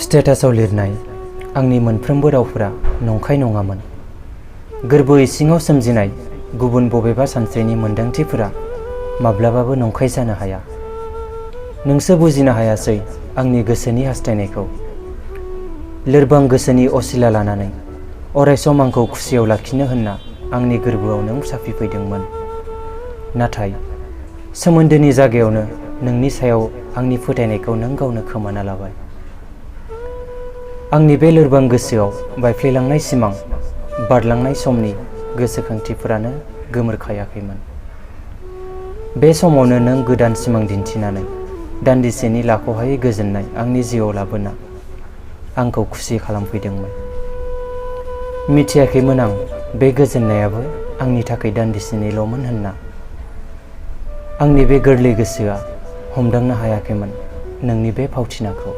स्टेटासआव लिरनाय आंनि मोनफ्रोमबो रावफोरा नंखाय नङामोन। गोरबो इसिङाव सोमजिनाय गुबुन बबेबा सानस्रिनि मोन्दांथिफोरा माब्लाबाबो नंखाय जानो हाया। नोंसो बुजिनो हायासै आंनि गोसोनि हास्थायनायखौ। लोरबां गोसोनि असिला लानानै अरायसम आंखौ खुसियाव लाखिनो होनना आंनि गोरबोआव नों साफिफैदोंमोन। नाथाय सोमोन्दोनि जायगायावनो नोंनि सायाव आंनि फोथायनायखौ नों गावनो खोमाना लाबाय। आंनि बे लोरबां गोसोआव बायफ्लेलांनाय सिमां, बारलांनाय समनि गोसोखांथिफोरानो गोमोरखायाखैमोन। बे समावनो नों गोदान सिमां दिन्थिनानै दान्दिसेनि लाख'हायै गोजोननाय आंनि जिउआव लाबोना आंखौ खुसि खालामफैदोंमोन। मिथियाखैमोन आं बे गोजोननायाबो आंनि थाखाय दान्दिसेनिल'मोन होनना। आंनि बे गोरलै गोसोआ हमदांनो हायाखैमोन नोंनि बे फावथिनाखौ।